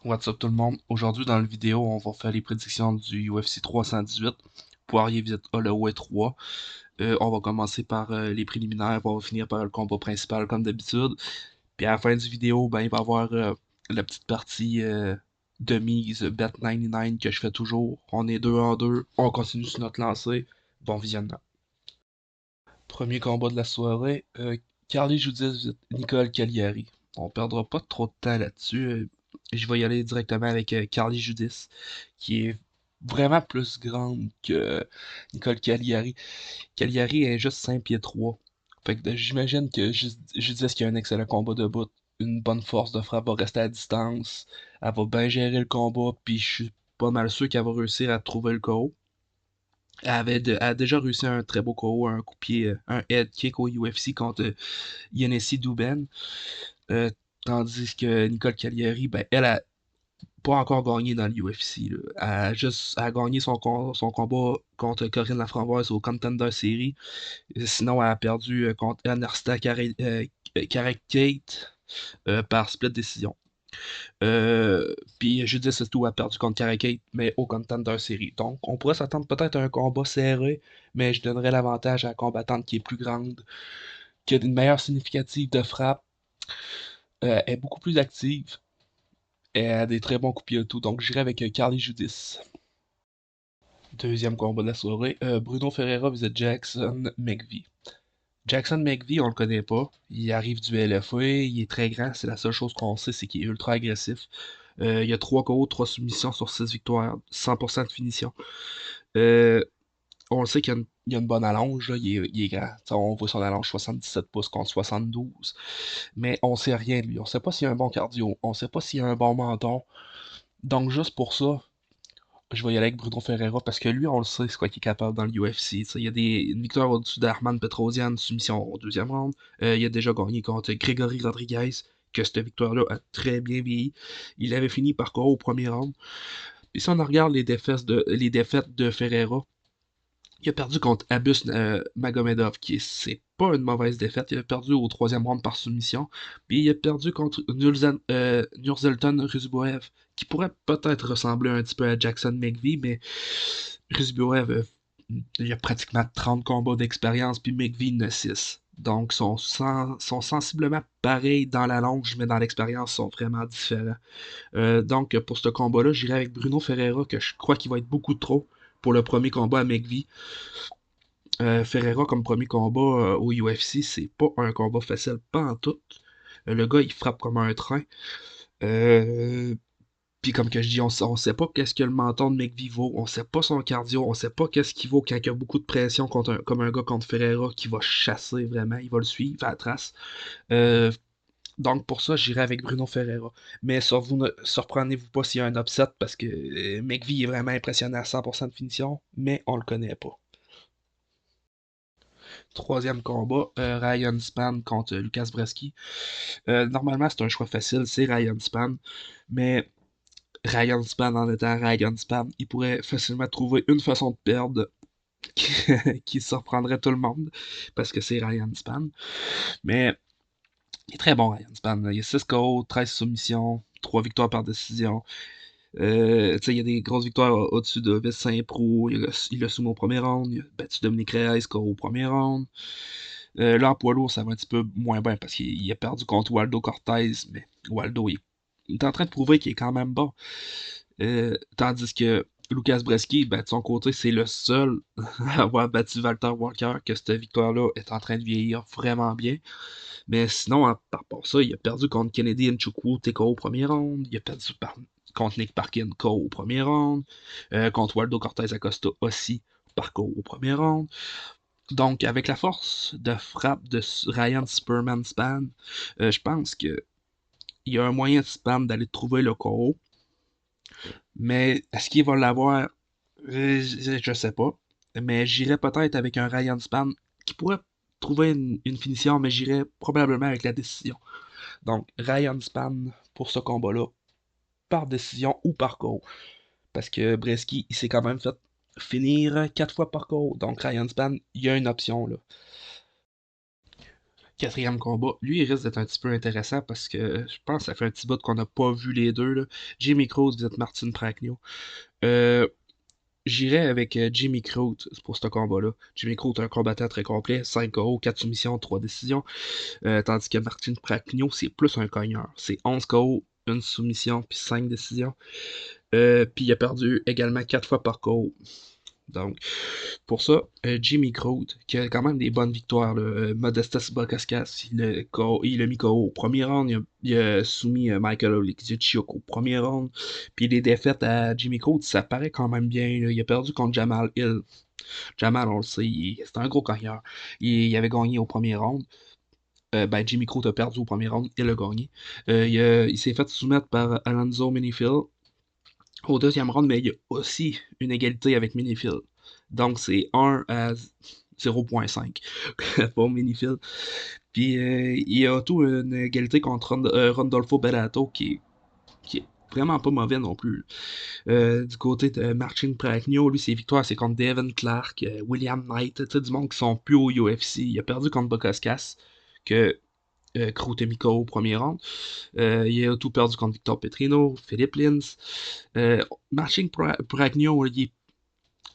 What's up tout le monde? Aujourd'hui dans la vidéo, on va faire les prédictions du UFC 318 Poirier vs Holloway 3. On va commencer par les préliminaires, on va finir par le combat principal comme d'habitude. Puis à la fin du vidéo, ben, il va y avoir la petite partie de mise Bet99 que je fais toujours. On est deux en deux, on continue sur notre lancée. Bon visionnement. Premier combat de la soirée, Carly Judith vs Nicole Cagliari. On perdra pas trop de temps là-dessus. Je vais y aller directement avec Carly Judith, qui est vraiment plus grande que Nicole Cagliari. Cagliari est juste 5 pieds 3. Fait que j'imagine que Judith qui a un excellent combat de bout, une bonne force de frappe, va rester à distance. Elle va bien gérer le combat, puis je suis pas mal sûr qu'elle va réussir à trouver le KO. Elle a déjà réussi un très beau KO, un coup de pied, un head kick au UFC contre Yenesi Douben. Euh, Tandis que Nicole Cagliari, ben, elle a pas encore gagné dans l'UFC. Elle a gagné son combat contre Corinne Laframboise au Contender Series. Sinon, elle a perdu contre Ernesta Kate par split décision. Puis Judith Setou a perdu contre Karakate, mais au Contender Series. Donc, on pourrait s'attendre peut-être à un combat serré, mais je donnerais l'avantage à la combattante qui est plus grande, qui a une meilleure significative de frappe, est beaucoup plus active, et a des très bons coups de pied et tout. Donc, j'irai avec Carly Judith. Deuxième combat de la soirée, Bruno Ferreira vs Jackson McVie. Jackson McVie, on le connaît pas. Il arrive du LFA, il est très grand. C'est la seule chose qu'on sait, c'est qu'il est ultra agressif. Il y a 3 KO, 3 soumissions sur 6 victoires, 100% de finition. Euh, on le sait qu'il y a une bonne allonge, là, il est grand. T'sais, on voit son allonge 77 pouces contre 72. Mais on sait rien de lui. On sait pas s'il a un bon cardio. On sait pas s'il a un bon menton. Donc juste pour ça, je vais y aller avec Bruno Ferreira parce que lui, on le sait, c'est quoi qu'il est capable dans le UFC. Il y a une victoire au-dessus d'Arman Petrosian, soumission au deuxième round. Il a déjà gagné contre Grégory Rodriguez, que cette victoire-là a très bien vieilli. Il avait fini par KO au premier round. Et si on regarde les défaites de Ferreira, il a perdu contre Abus Magomedov, c'est pas une mauvaise défaite. Il a perdu au troisième round par soumission. Puis il a perdu contre Nurzelton Ruzboev, qui pourrait peut-être ressembler un petit peu à Jackson McVie, mais Ruzboev, il a pratiquement 30 combats d'expérience, puis McVie en a 6. Donc, sont sensiblement pareils dans la longe, mais dans l'expérience, sont vraiment différents. Donc, pour ce combat-là, j'irai avec Bruno Ferreira, que je crois qu'il va être beaucoup trop pour le premier combat à McVie. Ferreira comme premier combat au UFC, c'est pas un combat facile, pas en tout. Le gars, il frappe comme un train. Euh, Puis comme que je dis, on sait pas qu'est-ce que le menton de McVie vaut, on sait pas son cardio, on sait pas qu'est-ce qu'il vaut quand il y a beaucoup de pression comme un gars contre Ferreira qui va chasser vraiment, il va le suivre à la trace. Euh, donc pour ça, j'irai avec Bruno Ferreira. Mais surprenez-vous pas s'il y a un upset parce que McVie est vraiment impressionné à 100% de finition, mais on le connaît pas. Troisième combat, Ryan Spann contre Lucas Brzeski. Normalement, c'est un choix facile, c'est Ryan Spann. Mais Ryan Spann, en étant Ryan Spann, il pourrait facilement trouver une façon de perdre qui, qui surprendrait tout le monde, parce que c'est Ryan Spann. Mais il est très bon, Ryan Spann. Il y a 6 KO, 13 soumissions, 3 victoires par décision. Il y a des grosses victoires au-dessus de Vessin Pro. Il a soumis au premier round. Il a battu Dominique Reyes au premier round. Là, en poids lourd, ça va un petit peu moins bien parce qu'il a perdu contre Waldo Cortez, mais Waldo il est en train de prouver qu'il est quand même bon. Tandis que Lucas Brzeski, ben, de son côté, c'est le seul à avoir battu Walter Walker, que cette victoire-là est en train de vieillir vraiment bien. Mais sinon, à part ça, il a perdu contre Kennedy Nchukwu, TKO au premier round. Il a perdu contre Nick Parkin, KO au premier round. Contre Waldo Cortez Acosta aussi, par KO au premier round. Donc, avec la force de frappe de Ryan Superman Span, je pense que il y a un moyen de Span d'aller trouver le KO. Mais est-ce qu'il va l'avoir? Je sais pas. Mais j'irais peut-être avec un Ryan Span qui pourrait trouver une finition, mais j'irais probablement avec la décision. Donc, Ryan Span pour ce combat-là, par décision ou par KO. Parce que Breski, il s'est quand même fait finir 4 fois par KO. Donc, Ryan Span, il y a une option là. Quatrième combat, lui, il risque d'être un petit peu intéressant parce que je pense que ça fait un petit bout qu'on n'a pas vu les deux, là. Jimmy Crute visite Martin Prachnio. Euh, J'irais avec Jimmy Crute pour ce combat-là. Jimmy Crute est un combattant très complet, 5 KO, 4 soumissions, 3 décisions. Tandis que Martin Prachnio, c'est plus un cogneur. C'est 11 KO, une soumission, puis 5 décisions. Puis il a perdu également 4 fois par KO. Donc, pour ça, Jimmy Crute, qui a quand même des bonnes victoires, là, Modestas Bukauskas, il a mis KO au premier round, il a soumis Michael Oleksiejczuk au premier round, puis les défaites à Jimmy Crute, ça paraît quand même bien, là. Il a perdu contre Jamal Hill. Jamal, on le sait, c'est un gros carrière. Il avait gagné au premier round. Ben, Jimmy Crute a perdu au premier round, il a gagné. Il s'est fait soumettre par Alonzo Menifield au deuxième round, mais il y a aussi une égalité avec Minifield. Donc c'est 1 à 0.5 pour Minifield. Puis il y a tout une égalité contre Rondolfo Bellato qui est vraiment pas mauvais non plus. Du côté de Marcin Prachnio, lui, ses victoires, c'est contre Devin Clark, William Knight, tu sais, du monde qui sont plus au UFC. Il a perdu contre Bukauskas, que Crute Miko au premier round. Il a tout perdu contre Victor Petrino, Philippe Lins. Marcin Pragno,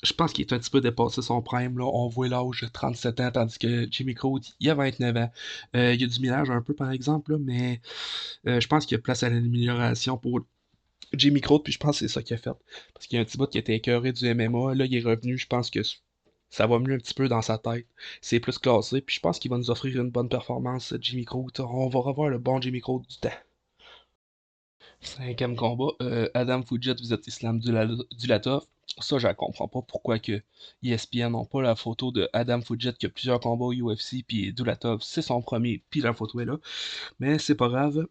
je pense qu'il est un petit peu dépassé son prime. Là. On voit l'âge de 37 ans, tandis que Jimmy Crute, il a 29 ans. Il y a du millage un peu, par exemple, là, mais je pense qu'il y a place à l'amélioration pour Jimmy Crute, puis je pense que c'est ça qu'il a fait. Parce qu'il y a un petit bout qui était écœuré du MMA. Là, il est revenu, je pense que ça va mieux un petit peu dans sa tête. C'est plus classé, puis je pense qu'il va nous offrir une bonne performance, Jimmy Crute. On va revoir le bon Jimmy Crute du temps. Cinquième combat, Adam Fujit visite Islam Dulatov. Ça, je ne comprends pas pourquoi que ESPN n'ont pas la photo de Adam Fujit qui a plusieurs combats au UFC, puis Dulatov, c'est son premier, puis la photo est là. Mais c'est pas grave.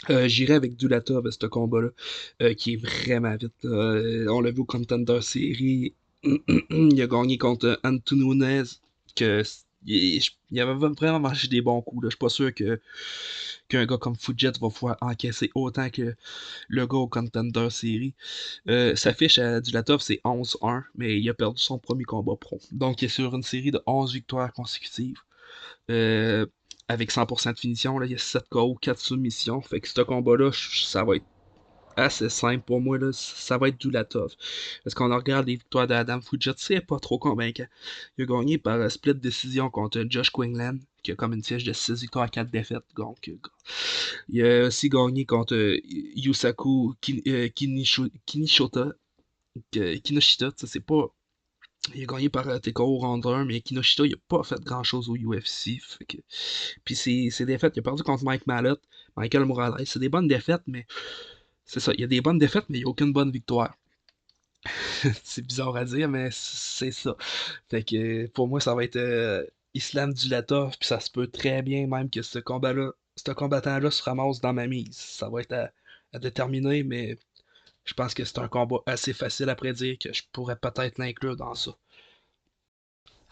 J'irai avec Dulatov à ce combat-là, qui est vraiment vite. On l'a vu au Contender Series. Il a gagné contre Anthony Nunes, que il avait vraiment mangé des bons coups. Là. Je suis pas sûr qu'un gars comme Fujit va pouvoir encaisser autant que le gars au Contender Series. Sa fiche à Dulatov, c'est 11-1, mais il a perdu son premier combat pro. Donc, il est sur une série de 11 victoires consécutives. Euh, avec 100% de finition, là, il y a 7 KO, 4 soumissions. Fait que ce combat-là, ça va être assez simple pour moi. Là, ça va être Dulatov. Parce qu'on regarde les victoires d'Adam Fujit, c'est pas trop convaincant. Il a gagné par split décision contre Josh Quinlan, qui a comme une fiche de 6 victoires, 4 défaites. Donc, il a aussi gagné contre Yusaku Kinoshita. C'est pas. Il a gagné par TKO round 1, mais Kinoshita, il a pas fait grand chose au UFC. Puis ses défaites, il a perdu contre Mike Malott, Michael Morales. C'est des bonnes défaites, mais c'est ça. Il y a des bonnes défaites, mais il n'y a aucune bonne victoire. C'est bizarre à dire, mais c'est ça. Fait que pour moi, ça va être Islam Dulatov, puis ça se peut très bien même que ce combattant-là se ramasse dans ma mise. Ça va être à déterminer, mais je pense que c'est un combat assez facile à prédire que je pourrais peut-être l'inclure dans ça.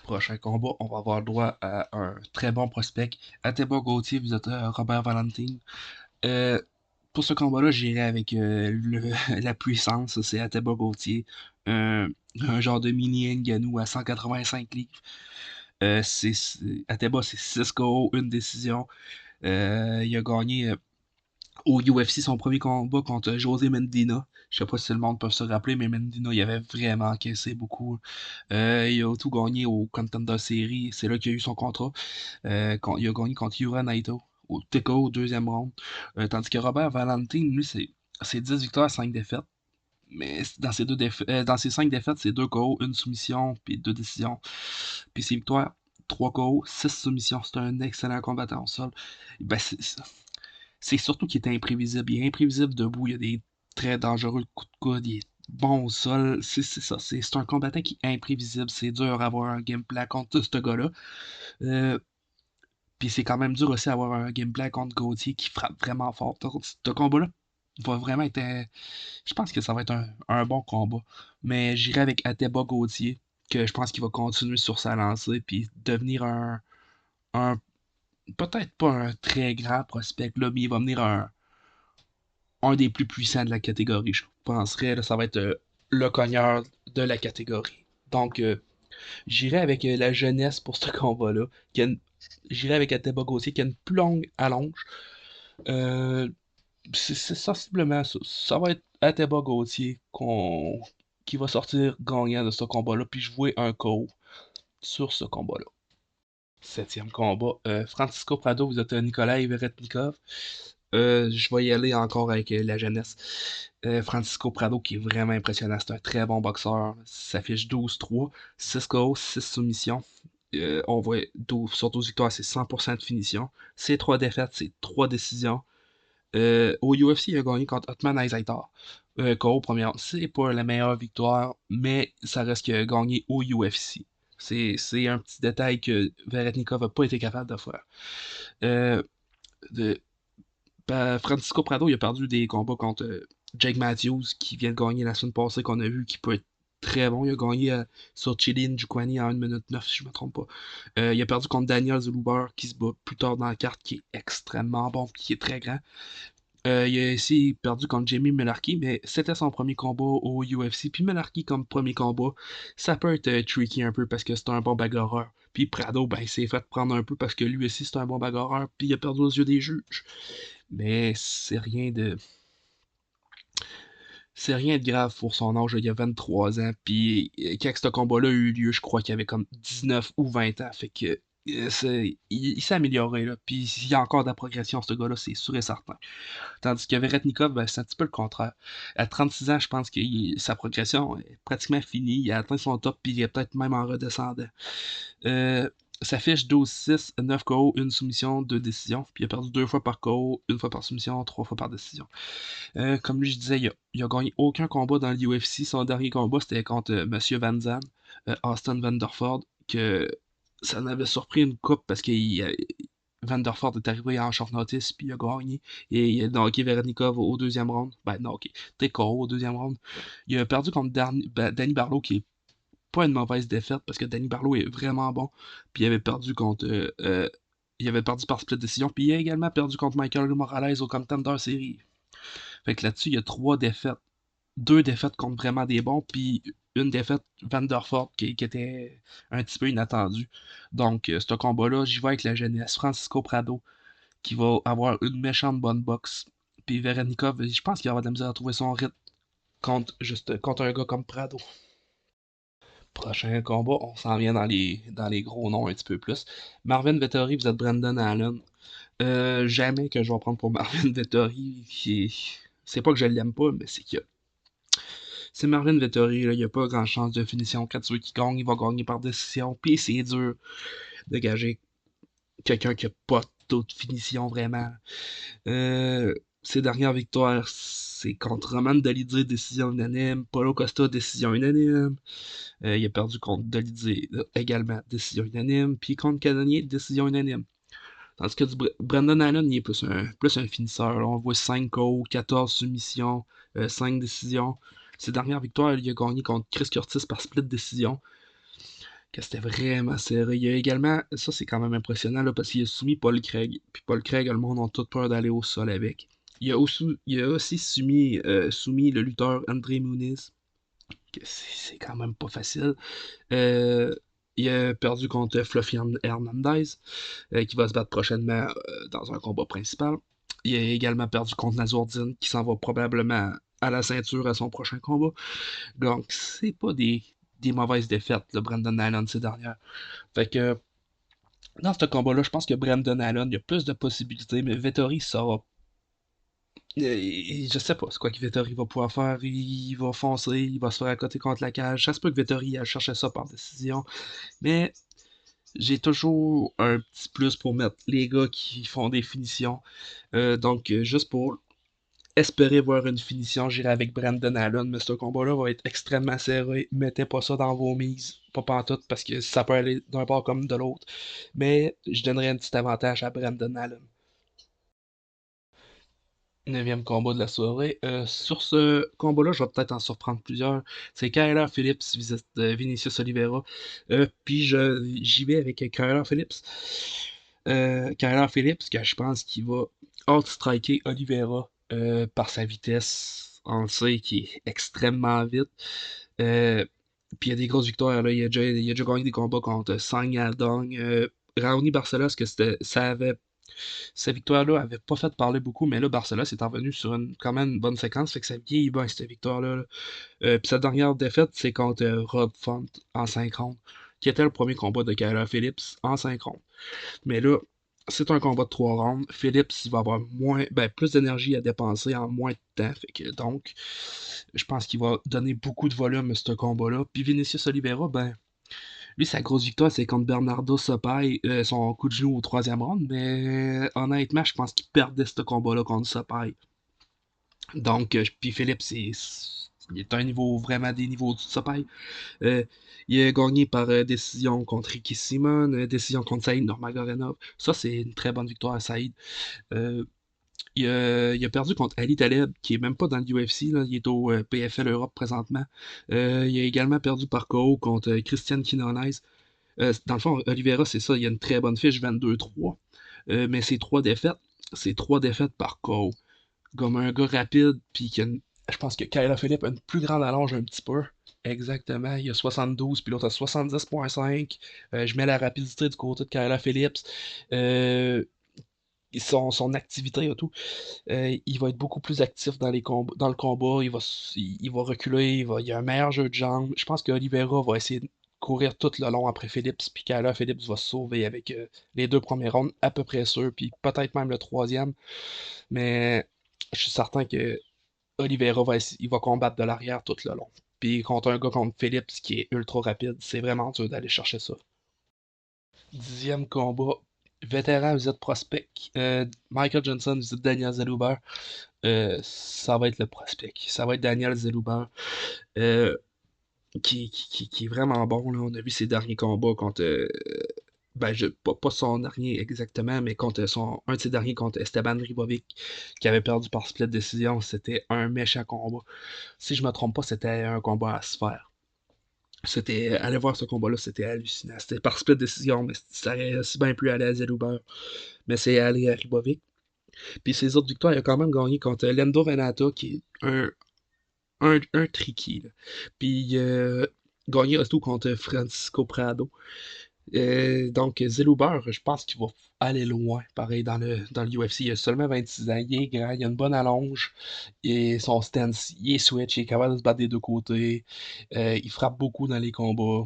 Prochain combat, on va avoir le droit à un très bon prospect. Ateba Gauthier, vous êtes Robert Valentine. Euh, pour ce combat-là, j'irai avec la puissance, c'est Ateba Gauthier. Un genre de mini Ngannou à 185 livres. Ateba, c'est 6 KO, une décision. Il a gagné au UFC son premier combat contre José Mendina. Je sais pas si le monde peut se rappeler, mais Mendina, il avait vraiment encaissé beaucoup. Il a tout gagné au Contender Series. C'est là qu'il a eu son contrat. Il a gagné contre Yura Naito au TKO au deuxième round. Tandis que Robert Valentine, lui, c'est 10 victoires, 5 défaites. Mais dans ses 5 défaites, c'est 2 KO, une soumission, puis 2 décisions. Puis ses victoires, 3 KO, 6 soumissions. C'est un excellent combattant au sol. Ben, c'est surtout qu'il est imprévisible. Il est imprévisible debout. Il y a des très dangereux coups de coude. Il est bon au sol. C'est ça. C'est un combattant qui est imprévisible. C'est dur à avoir un gameplay contre ce gars-là. Euh, Puis c'est quand même dur aussi d'avoir un gameplay contre Gauthier qui frappe vraiment fort. Ce combat-là va vraiment être. Je pense que ça va être un bon combat. Mais j'irai avec Ateba Gauthier, que je pense qu'il va continuer sur sa lancée, puis devenir un peut-être pas un très grand prospect, là, mais il va venir un des plus puissants de la catégorie. Je penserais, là, ça va être le cogneur de la catégorie. Donc, J'irai avec la jeunesse pour ce combat-là. J'irai avec Ateba Gauthier qui a une plus longue allonge. Euh, c'est sensiblement ça. Ça va être Ateba Gauthier qui va sortir gagnant de ce combat-là. Puis je vois un KO sur ce combat-là. Septième combat. Francisco Prado, vous êtes Nikolai Veretnikov. Je vais y aller encore avec la jeunesse. Francisco Prado qui est vraiment impressionnant. C'est un très bon boxeur. Ça fiche 12-3, 6 KO, 6 soumissions. On voit 12, sur 12 victoires, c'est 100% de finition. Ses 3 défaites, c'est 3 décisions. Au UFC, il a gagné contre Otman Aizatar. KO première. C'est pas la meilleure victoire, mais ça reste qu'il a gagné au UFC. C'est un petit détail que Veretnikov n'a pas été capable de faire. Euh, de, Francisco Prado, il a perdu des combats contre Jake Matthews, qui vient de gagner la semaine passée, qu'on a vu, qui peut être très bon. Il a gagné sur Chilin Jukwani en 1 minute 9, si je me trompe pas. Il a perdu contre Daniel Zuluber, qui se bat plus tard dans la carte, qui est extrêmement bon, qui est très grand. Il a aussi perdu contre Jamie Mullarkey, mais c'était son premier combat au UFC. Puis Mullarkey, comme premier combat, ça peut être tricky un peu parce que c'est un bon bagarreur. Puis Prado, ben, il s'est fait prendre un peu parce que lui aussi, c'est un bon bagarreur. Puis il a perdu aux yeux des juges. Mais c'est rien de grave pour son âge. Il a 23 ans. Puis quand ce combat-là a eu lieu, je crois qu'il avait comme 19 ou 20 ans. Fait que il s'est amélioré, là. Puis il y a encore de la progression, ce gars-là, c'est sûr et certain. Tandis que Veretnikov, ben, c'est un petit peu le contraire. À 36 ans, je pense que sa progression est pratiquement finie. Il a atteint son top, puis il est peut-être même en redescendant. Euh, Ça fiche 12-6, 9 KO, une soumission, 2 décisions. Puis il a perdu 2 fois par KO, une fois par soumission, 3 fois par décision. Comme lui, je disais, il a gagné aucun combat dans l'UFC. Son dernier combat, c'était contre Monsieur Van Zandt, Austin Vanderford, que ça en avait surpris une coupe parce que Vanderford est arrivé en short notice, puis il a gagné. Et il a knocké Verenikov au deuxième round. Ben, non, ok. TKO au deuxième round. Il a perdu contre Danny Barlow, qui est pas une mauvaise défaite, parce que Danny Barlow est vraiment bon. Puis il avait perdu contre. Il avait perdu par split décision. Puis il a également perdu contre Michael Morales au Contender Series. Fait que là-dessus, il y a 3 défaites. 2 défaites contre vraiment des bons, puis une défaite Vanderford qui était un petit peu inattendue. Donc, ce combat-là, j'y vais avec la jeunesse. Francisco Prado, qui va avoir une méchante bonne boxe. Puis Verenikov, je pense qu'il va avoir de la misère à trouver son rythme contre un gars comme Prado. Prochain combat, on s'en vient dans les gros noms un petit peu plus. Marvin Vettori, vous êtes Brandon Allen. Jamais que je vais prendre pour Marvin Vettori. C'est pas que je l'aime pas, mais c'est Marvin Vettori, là, il a pas grand chance de finition. Quand tu veux qu'il gagne, il va gagner par décision. Puis c'est dur de gager quelqu'un qui a pas d'autre finition vraiment. Euh, Ses dernières victoires, c'est contre Roman Dolidze, décision unanime. Paulo Costa, décision unanime. Il a perdu contre Dolidze également, décision unanime. Puis contre Cannonier, décision unanime. Tandis que Brandon Allen, il est plus un finisseur, là. On voit 5 KO, 14 soumissions, 5 décisions. Ses dernières victoires, il a gagné contre Chris Curtis par split décision. Que c'était vraiment serré. Il y a également, ça c'est quand même impressionnant là, parce qu'il a soumis Paul Craig. Puis Paul Craig, le monde a tout peur d'aller au sol avec. Il a aussi soumis le lutteur André Muniz, que c'est quand même pas facile. Euh, il a perdu contre Fluffy Hernandez, qui va se battre prochainement dans un combat principal. Il a également perdu contre Nazourdine, qui s'en va probablement à la ceinture à son prochain combat. Donc, c'est pas des mauvaises défaites, le Brandon Allen, ces dernières. Fait que, dans ce combat-là, je pense que Brandon Allen, il y a plus de possibilités, mais Vettori, ça va. Je sais pas c'est quoi que Vettori va pouvoir faire. Il va foncer, il va se faire accoter contre la cage. Ça se peut que Vettori aille chercher ça par décision. Mais j'ai toujours un petit plus pour mettre les gars qui font des finitions. Donc, juste pour espérer voir une finition, j'irai avec Brandon Allen. Mais ce combat-là va être extrêmement serré. Mettez pas ça dans vos mises. Pas pantoute, parce que ça peut aller d'un bord comme de l'autre. Mais je donnerais un petit avantage à Brandon Allen. Neuvième combat de la soirée. Sur ce combat-là, je vais peut-être en surprendre plusieurs. C'est Kyler Phillips visite Vinicius Oliveira. Puis j'y vais avec Kyler Phillips. Kyler Phillips, que je pense qu'il va outstriker Oliveira par sa vitesse. On le sait qu'il est extrêmement vite. Euh, Puis il y a des grosses victoires, là. Il a déjà gagné des combats contre Sang Yadong. Raoni Barcelos, que cette victoire-là avait pas fait parler beaucoup, mais là, Barcelos est revenu sur quand même une bonne séquence, fait que ça vieillit bien, cette victoire-là, là. Puis sa dernière défaite, c'est contre Rob Font en 5 rounds, qui était le premier combat de Kyler Phillips en 5 rounds. Mais là, c'est un combat de 3 rounds. Phillips, il va avoir plus d'énergie à dépenser en moins de temps. Fait que, donc, je pense qu'il va donner beaucoup de volume à ce combat-là. Puis Vinicius Oliveira, lui, sa grosse victoire, c'est contre Bernardo Sopai, son coup de genou au troisième round. Mais honnêtement, je pense qu'il perdait ce combat-là contre Sopai. Donc, puis Phillips, il est à un niveau, vraiment des niveaux du Sopai. Euh, il a gagné par décision contre Ricky Simon, décision contre Saïd Nurmagomedov. Ça, c'est une très bonne victoire à Saïd. Euh, il a perdu contre Ali Taleb, qui est même pas dans le UFC, là, il est au PFL Europe présentement. Il a également perdu par KO contre Christian Quinones. Dans le fond, Oliveira, c'est ça, il a une très bonne fiche, 22-3. Mais c'est trois défaites par KO. Comme un gars rapide, puis je pense que Kyla Philippe a une plus grande allonge un petit peu. Exactement, il y a 72, puis l'autre a 70,5. Je mets la rapidité du côté de Kyla Phillips. Euh, son activité et tout. Il va être beaucoup plus actif dans le combat. Il va reculer. Il a un meilleur jeu de jambes. Je pense que Oliveira va essayer de courir tout le long après Phillips. Puis Kyler Phillips va se sauver avec les deux premiers rounds, à peu près sûr. Puis peut-être même le troisième. Mais je suis certain que Oliveira il va combattre de l'arrière tout le long. Puis contre un gars contre Phillips qui est ultra rapide, c'est vraiment dur d'aller chercher ça. Dixième combat. Vétéran visite prospect. Michael Johnson visite Daniel Zeluber. Ça va être le prospect. Ça va être Daniel Zeluber. euh, qui est vraiment bon, là. On a vu ses derniers combats contre. Pas son dernier exactement, mais un de ses derniers contre Esteban Ribovic, qui avait perdu par split décision. C'était un méchant combat. Si je me trompe pas, c'était un combat à se faire. Aller voir ce combat-là, c'était hallucinant. C'était par split décision, mais ça aurait aussi bien pu aller à Zeluber. Mais c'est allé à Ribovic. Puis ses autres victoires, il a quand même gagné contre Lendo Venata, qui est un tricky, là. Puis gagné aussi contre Francisco Prado. Donc Zeluber, je pense qu'il va aller loin, pareil, dans le UFC. Il a seulement 26 ans, il est grand, il a une bonne allonge, et son stance, il est switch, il est capable de se battre des deux côtés, il frappe beaucoup dans les combats.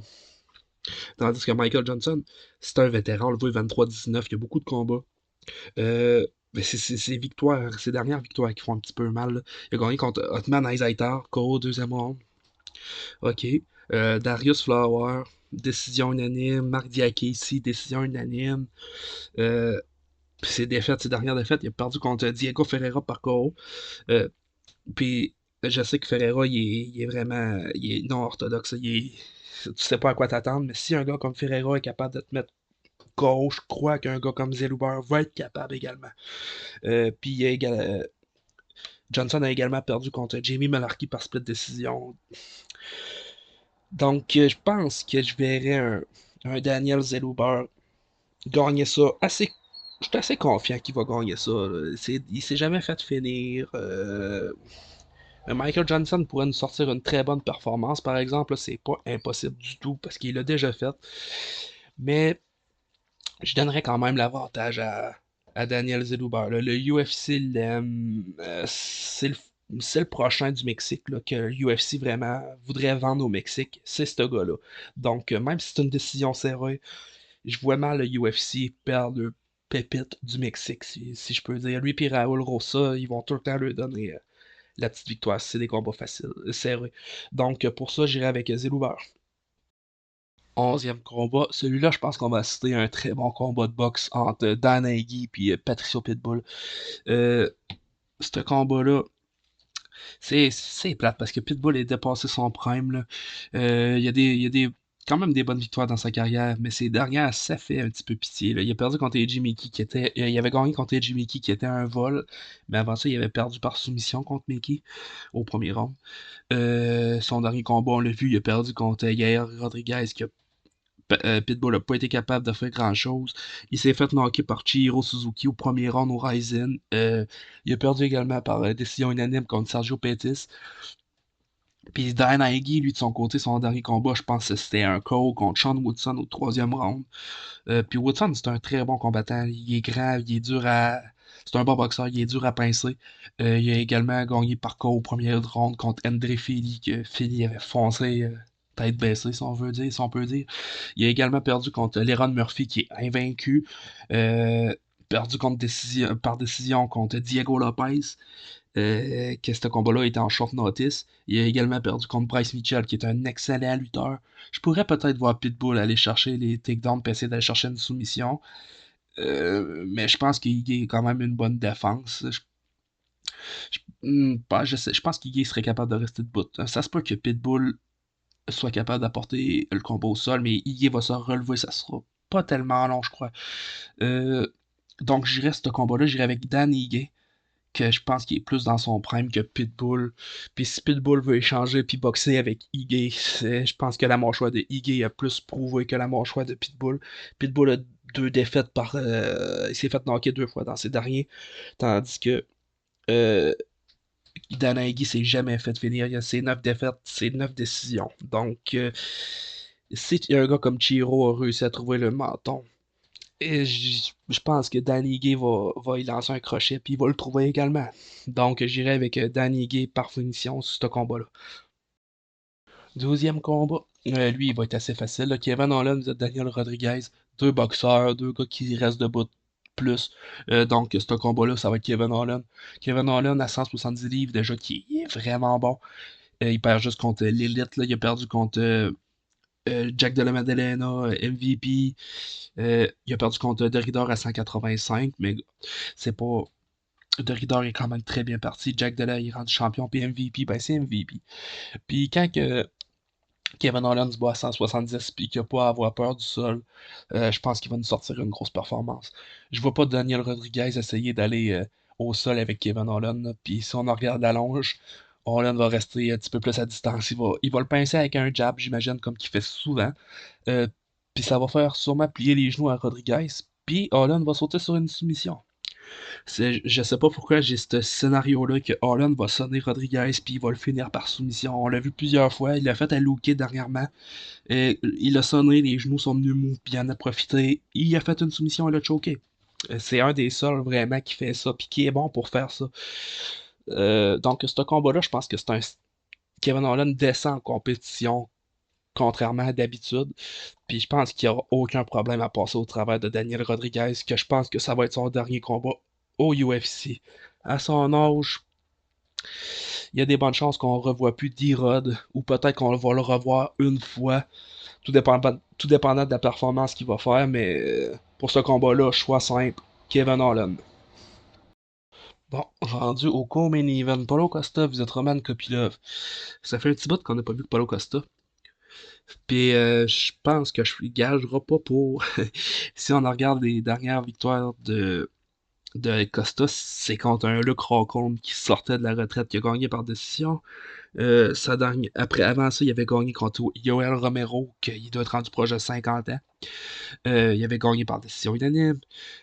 Tandis que Michael Johnson, c'est un vétéran, on le voit 23-19, il y a beaucoup de combats. Euh, mais c'est ses victoires, ses dernières victoires qui font un petit peu mal, là. Il a gagné contre Otman Aizaitar, KO au deuxième round. Ok. Darius Flower, décision unanime. Marc Diakesi, décision unanime. Euh, puis ses dernières défaites, il a perdu contre Diego Ferreira par KO. Euh, puis je sais que Ferreira, il est vraiment, il est non orthodoxe. Tu sais pas à quoi t'attendre, mais si un gars comme Ferreira est capable de te mettre KO, je crois qu'un gars comme Zeluber va être capable également. Puis Johnson a également perdu contre Jamie Malarkey par split décision. Donc, je pense que je verrais un Daniel Zeluber gagner ça assez. Je suis assez confiant qu'il va gagner ça, là. Il s'est jamais fait finir. Michael Johnson pourrait nous sortir une très bonne performance, par exemple. Là, c'est pas impossible du tout parce qu'il l'a déjà fait. Mais je donnerais quand même l'avantage à Daniel Zeluber, là. Le UFC l'aime. C'est le prochain du Mexique là, que le UFC vraiment voudrait vendre au Mexique. C'est ce gars-là. Donc, même si c'est une décision serrée, je vois mal le UFC perdre le pépite du Mexique, si je peux dire. Lui et Raúl Rosa, ils vont tout le temps lui donner la petite victoire. C'est des combats faciles, serrés. Donc, pour ça, j'irai avec Zeluber. 11e combat. Celui-là, je pense qu'on va citer un très bon combat de boxe entre Dan Hagee et Patricio Pitbull. Euh, Ce combat-là, c'est plate parce que Pitbull est dépassé son prime, là. Il y a quand même des bonnes victoires dans sa carrière, mais ces dernières, ça fait un petit peu pitié, là. Il a perdu contre Eddie Mickey il avait gagné contre Eddie Mickey qui était un vol, mais avant ça, il avait perdu par soumission contre Mickey au premier round. Son dernier combat, on l'a vu, il a perdu contre Yair Rodriguez qui a Pitbull n'a pas été capable de faire grand-chose. Il s'est fait knocker par Chihiro Suzuki au premier round au Ryzen. Il a perdu également par décision unanime contre Sergio Pettis. Puis Dan Higgy, lui, de son côté, son dernier combat, je pense que c'était un KO contre Sean Woodson au troisième round. Puis Woodson, c'est un très bon combattant. Il est grand, il est dur à. C'est un bon boxeur, il est dur à pincer. Il a également gagné par KO au premier round contre Andre Fili, que Fili avait foncé tête baissée, si on veut dire, si on peut dire. Il a également perdu contre Leron Murphy, qui est invaincu. Euh, Perdu par décision contre Diego Lopez, que ce combat-là était en short notice. Il a également perdu contre Bryce Mitchell, qui est un excellent lutteur. Je pourrais peut-être voir Pitbull aller chercher les takedowns et essayer d'aller chercher une soumission. Mais je pense qu'il a quand même une bonne défense. Je pense qu'il serait capable de rester debout. Ça se peut que Pitbull soit capable d'apporter le combat au sol, mais Iggy va se relever, ça sera pas tellement long, je crois. Euh, donc j'irai ce combat-là, j'irai avec Dan Ige, que je pense qu'il est plus dans son prime que Pitbull. Puis si Pitbull veut échanger puis boxer avec Ige, je pense que la mâchoire de Ige a plus prouvé que la mâchoire de Pitbull. Pitbull a deux défaites par... il s'est fait knocker deux fois dans ses derniers, tandis que euh, Dana Ige s'est jamais fait finir. Il a ses 9 défaites, ses 9 décisions. Donc, si un gars comme Chiro a réussi à trouver le menton, et je pense que Danny Gay va y lancer un crochet, puis il va le trouver également. Donc, j'irai avec Danny Gay par finition sur ce combat-là. Deuxième combat, lui, il va être assez facile, là. Kevin Holland et Daniel Rodriguez, deux boxeurs, deux gars qui restent debout plus. Donc, ce combat-là, ça va être Kevin Holland. Kevin Holland à 170 livres, déjà, qui est vraiment bon. Il perd juste contre l'élite, là. Il a perdu contre Jack de la Maddalena, MVP. Il a perdu contre Derridor à 185, mais c'est pas. Derridor est quand même très bien parti. Jack Della il est rendu champion, puis MVP, ben c'est MVP. Puis quand Kevin Holland se bat à 170 puis qu'il n'a pas à avoir peur du sol, je pense qu'il va nous sortir une grosse performance. Je vois pas Daniel Rodriguez essayer d'aller au sol avec Kevin Holland, là. Puis si on en regarde la longe, Holland va rester un petit peu plus à distance. Il va le pincer avec un jab, j'imagine, comme qu'il fait souvent. Euh, Puis ça va faire sûrement plier les genoux à Rodriguez. Puis Holland va sauter sur une soumission. Je sais pas pourquoi j'ai ce scénario-là que Holland va sonner Rodriguez puis il va le finir par soumission. On l'a vu plusieurs fois. Il l'a fait à Luke dernièrement. Il a sonné, les genoux sont venus mous, puis il en a profité. Il a fait une soumission et l'a choqué. C'est un des seuls vraiment qui fait ça, puis qui est bon pour faire ça. Donc, ce combat-là, je pense que c'est un. Kevin Holland descend en compétition, contrairement à d'habitude. Puis je pense qu'il n'y aura aucun problème à passer au travers de Daniel Rodriguez, que je pense que ça va être son dernier combat au UFC. À son âge, il y a des bonnes chances qu'on ne revoie plus D-Rod, ou peut-être qu'on va le revoir une fois, tout dépendant de la performance qu'il va faire, mais pour ce combat-là, choix simple, Kevin Holland. Bon, rendu au co-main event, Paulo Costa visite Roman Kopilov. Ça fait un petit bout qu'on n'a pas vu que Paulo Costa. Puis je pense que je ne gagera pas pour. Si on regarde les dernières victoires de Costa, c'est contre un Luke Rockhold qui sortait de la retraite, qui a gagné par décision. Avant ça, il avait gagné contre Yoel Romero, qui doit être rendu proche de 50 ans. Il avait gagné par décision unanime.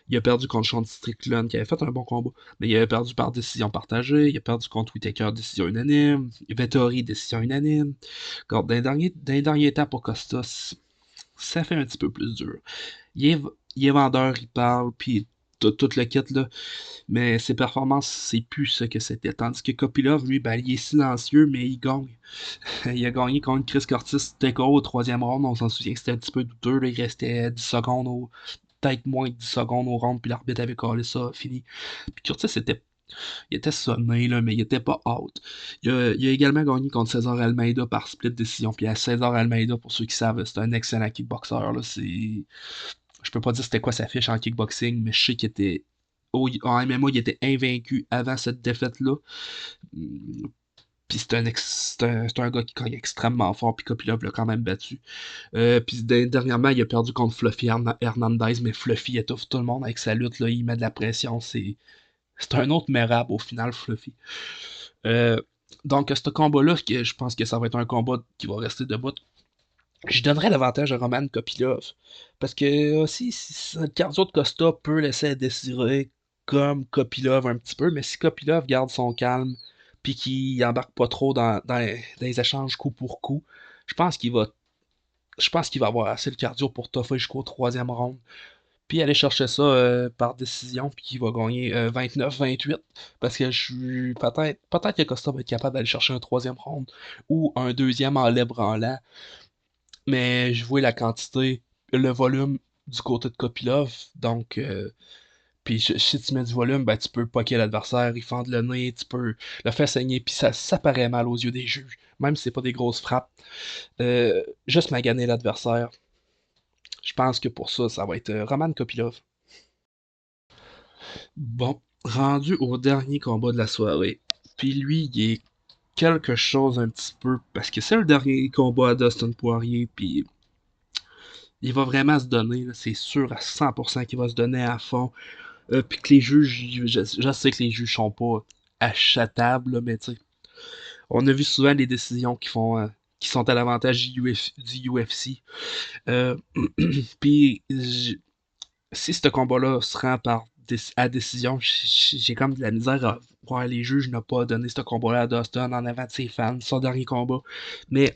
Il a perdu contre Sean Strickland, qui avait fait un bon combat, mais il avait perdu par décision partagée. Il a perdu contre Whittaker, décision unanime. Vettori, décision unanime. Dans les derniers temps pour Costa, ça fait un petit peu plus dur. Il est, il est vendeur, il parle, puis tout le kit, là. Mais ses performances, c'est plus ce que c'était. Tandis que Kopilov, lui, ben, il est silencieux, mais il gagne. Il a gagné contre Chris Curtis TKO au troisième round. On s'en souvient que c'était un petit peu douteux, là. Il restait 10 secondes, peut-être moins de 10 secondes au round, puis l'arbitre avait collé ça, fini. Puis Curtis il était sonné, là, mais il était pas out. Il a également gagné contre César Almeida par split décision. Puis à César Almeida, pour ceux qui savent, c'est un excellent kickboxer, là. Je peux pas dire c'était quoi sa fiche en kickboxing, mais je sais qu'il était. En MMA, il était invaincu avant cette défaite-là. Hum, Puis c'est un gars qui cogne extrêmement fort, puis Kopilov l'a quand même battu. Puis dernièrement, il a perdu contre Fluffy Hernandez, mais Fluffy étouffe tout le monde avec sa lutte, là, il met de la pression, c'est un autre mérable au final, Fluffy. Euh, donc, ce combat-là, je pense que ça va être un combat qui va rester debout. Je donnerais l'avantage à Roman Kopilov. Parce que aussi, si le cardio de Costa peut laisser à désirer comme Kopilov un petit peu, mais si Kopilov garde son calme, puis qu'il embarque pas trop dans les échanges coup pour coup, je pense qu'il va, je pense qu'il va avoir assez de cardio pour toffer jusqu'au troisième round. Puis aller chercher ça par décision, puis qu'il va gagner 29-28. Parce que je suis. Peut-être que Costa va être capable d'aller chercher un troisième round ou un deuxième en lait branlant. Mais je vois la quantité, le volume du côté de Kopilov. Donc, puis si tu mets du volume, ben, tu peux poker l'adversaire, il fend le nez, tu peux le faire saigner, puis ça paraît mal aux yeux des juges. Même si c'est pas des grosses frappes. Juste maganer l'adversaire. Je pense que pour ça, ça va être Roman Kopilov. Bon, rendu au dernier combat de la soirée. Puis lui, il est quelque chose un petit peu, parce que c'est le dernier combat à Dustin Poirier, puis il va vraiment se donner, là, c'est sûr à 100% qu'il va se donner à fond. Puis que les juges, je sais que les juges sont pas achatables, là, mais tu sais, on a vu souvent les décisions qui sont à l'avantage du UFC. Euh, puis si ce combat-là se rend à décision, j'ai comme de la misère à voir les juges ne pas donné ce combat-là à Dustin en avant de ses fans, son dernier combat. Mais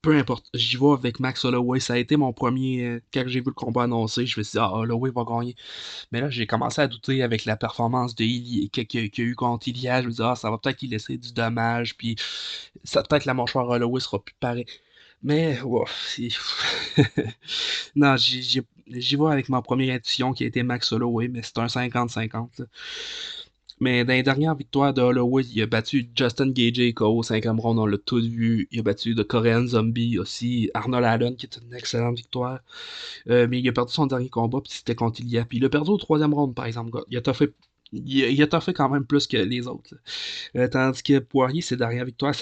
peu importe, j'y vais avec Max Holloway. Ça a été mon premier. Quand j'ai vu le combat annoncé, je me suis dit, ah, Holloway va gagner. Mais là, j'ai commencé à douter avec la performance de qu'il y a eu contre Ilya. Je me dis, ah, ça va peut-être qu'il laisser du dommage. Puis ça peut-être la mâchoire Holloway sera plus pareil. Mais, ouais, non, j'y vais avec ma première intuition qui a été Max Holloway, mais c'est un 50-50. Là. Mais dans les dernières victoires de Holloway, il a battu Justin Gaethje KO au 5e round, on l'a tous vu. Il a battu The Korean Zombie aussi, Arnold Allen qui est une excellente victoire. Mais il a perdu son dernier combat, puis c'était contre Ilya. Puis il a perdu au 3e round, par exemple. Il a toffé quand même plus que les autres. Tandis que Poirier, ses dernières victoires,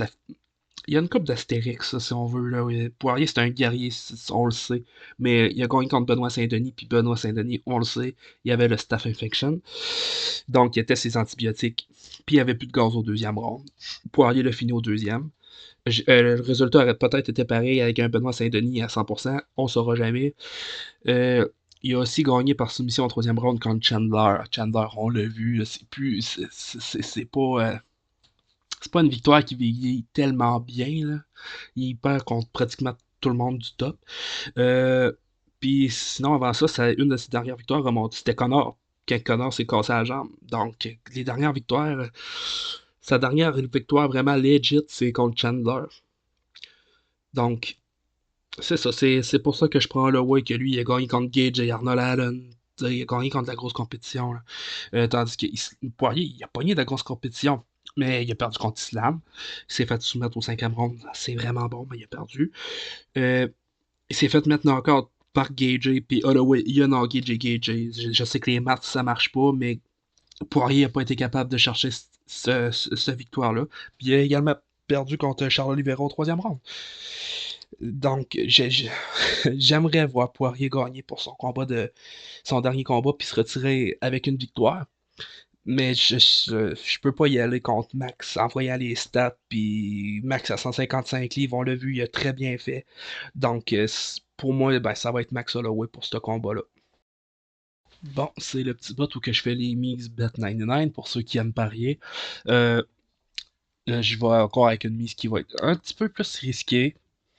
il y a une coupe d'astérix, ça, si on veut. Là. Poirier, c'est un guerrier, on le sait. Mais il a gagné contre Benoît Saint-Denis, puis Benoît Saint-Denis, on le sait, il y avait le staph infection. Donc, il était ses antibiotiques. Puis il n'y avait plus de gaz au deuxième round. Poirier l'a fini au deuxième. Le résultat aurait peut-être été pareil avec un Benoît Saint-Denis à 100%. On ne saura jamais. Euh, il a aussi gagné par soumission au troisième round contre Chandler. Chandler, on l'a vu, c'est plus. C'est pas une victoire qui vieillit tellement bien, là. Il perd contre pratiquement tout le monde du top. Euh, Puis sinon, avant ça, une de ses dernières victoires remonte. C'était Connor. Quand Connor s'est cassé la jambe. Donc, les dernières victoires. Sa dernière victoire vraiment legit, c'est contre Chandler. Donc, c'est ça. C'est pour ça que je prends Holloway, que lui, il a gagné contre Gage et Arnold Allen. T'sais, il a gagné contre la grosse compétition. Là. Tandis que Poirier, il a pogné de la grosse compétition. Mais il a perdu contre Islam. Il s'est fait soumettre au 5e round. C'est vraiment bon, mais il a perdu. Euh, il s'est fait mettre encore par Gage, puis Holloway, il a knocké Gage. Je sais que les maths, ça marche pas, mais Poirier n'a pas été capable de chercher cette victoire-là. Puis il a également perdu contre Charles Oliveira au 3e round. Donc, j'aimerais voir Poirier gagner pour son dernier combat, puis se retirer avec une victoire. Mais je peux pas y aller contre Max en voyant les stats, puis Max à 155 livres, on l'a vu, il a très bien fait. Donc, pour moi, ben, ça va être Max Holloway pour ce combat-là. Bon, c'est le petit bot où que je fais les mix Bet99 pour ceux qui aiment parier. Euh, Là, je vais encore avec une mise qui va être un petit peu plus risquée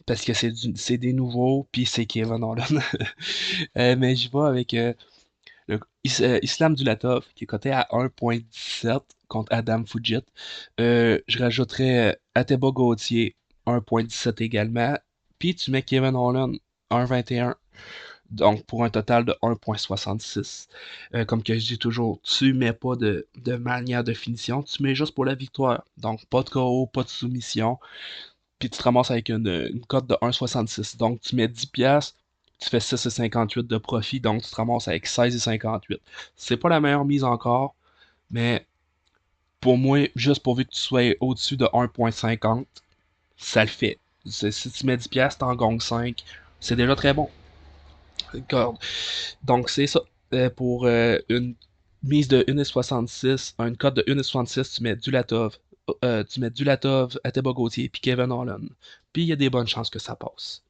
parce que c'est des nouveaux, puis c'est Kevin Holland. Mais je vais avec Islam Dulatov qui est coté à 1.17 contre Adam Fujit. Je rajouterais Ateba Gauthier 1.17 également. Puis tu mets Kevin Holland 1.21. Donc, pour un total de 1.66. Comme que je dis toujours, tu mets pas de manière de finition, tu mets juste pour la victoire. Donc, pas de KO, pas de soumission. Puis tu te ramasses avec une cote de 1,66. Donc, tu mets 10 piastres, tu fais 6,58 de profit. Donc, tu te ramasses avec 16,58. C'est pas la meilleure mise encore, mais pour moi, juste pourvu que tu sois au-dessus de 1,50, ça le fait. Si tu mets 10 piastres, t'en gagnes 5. C'est déjà très bon. D'accord. Donc, c'est ça. Pour une mise de 1,66, une cote de 1,66, tu mets Dulatov, Ateba Gauthier, puis Kevin Holland. Puis il y a des bonnes chances que ça passe.